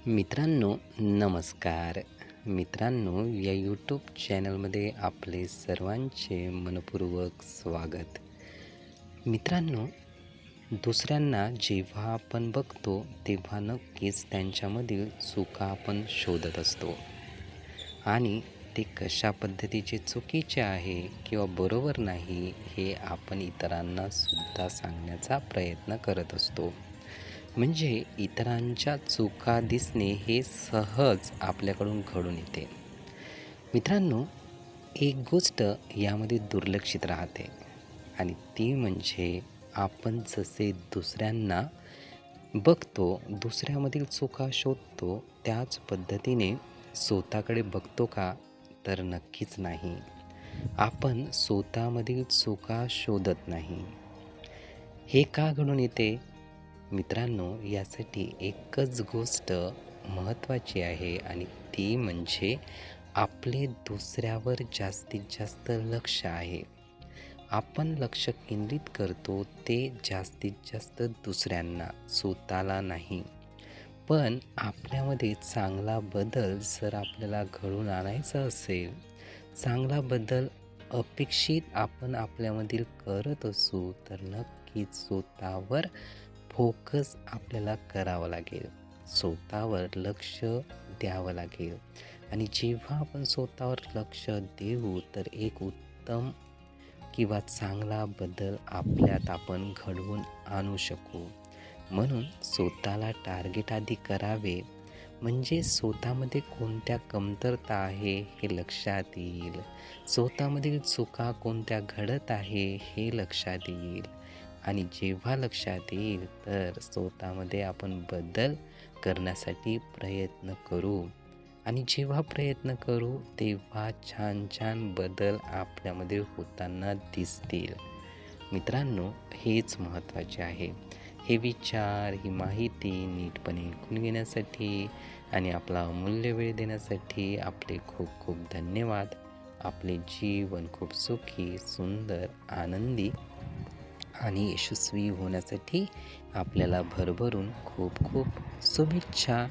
मित्रांनो, नमस्कार. मित्रांनो, या यूट्यूब चॅनलमध्ये आपले सर्वांचे मनपूर्वक स्वागत. मित्रांनो, दुसऱ्यांना जेव्हा आपण बघतो तेव्हा नक्कीच त्यांच्यामधील चुका आपण शोधत असतो आणि ते कशा पद्धतीचे चुकीचे आहे किंवा बरोबर नाही हे आपण इतरांना सुद्धा सांगण्याचा प्रयत्न करत असतो. म्हणजे इतरांच्या चुका दिसणे हे सहज आपल्याकडून घडून येते. मित्रांनो, एक गोष्ट यामध्ये दुर्लक्षित राहते आणि ती म्हणजे आपण जसे दुसऱ्यांना बघतो, दुसऱ्यामधील चुका शोधतो, त्याच पद्धतीने स्वतःकडे बघतो का? तर नक्कीच नाही. आपण स्वतःमधील चुका शोधत नाही. हे का घडून येते? मित्रांनो, यासाठी एकच गोष्ट महत्त्वाची आहे आणि ती म्हणजे आपले दुसऱ्यावर जास्तीत जास्त लक्ष आहे. आपण लक्ष केंद्रित करतो ते जास्तीत जास्त दुसऱ्यांना, स्वतःला नाही. पण आपल्यामध्ये चांगला बदल जर आपल्याला घडवून आणायचा असेल, चांगला बदल अपेक्षित आपण आपल्यामधील करत असू, तर नक्कीच स्वतःवर फोकस आपल्याला करावं लागेल. स्वतःवर लक्ष द्यावं लागेल आणि जेव्हा आपण स्वतःवर लक्ष देऊ, तर एक उत्तम किंवा चांगला बदल आपल्यात आपण घडवून आणू शकू. म्हणून स्वतःला टार्गेट आधी करावे, म्हणजे स्वतःमध्ये कोणत्या कमतरता आहे हे लक्षात येईल. स्वतःमधील चुका कोणत्या घडत आहे हे लक्षात येईल आणि जेव्हा लक्षात येईल तर स्वतःमध्ये आपण बदल करण्यासाठी प्रयत्न करू आणि जेव्हा प्रयत्न करू तेव्हा छान छान बदल आपल्यामध्ये होताना दिसतील. मित्रांनो, हेच महत्त्वाचे आहे. हे विचार, ही माहिती नीटपणे ऐकून घेण्यासाठी आणि आपला अमूल्य वेळ देण्यासाठी आपले खूप खूप धन्यवाद. आपले जीवन खूप सुखी, सुंदर, आनंदी आणि यशस्वी होण्यासाठी आपल्याला भरभरून खूप खूप शुभेच्छा.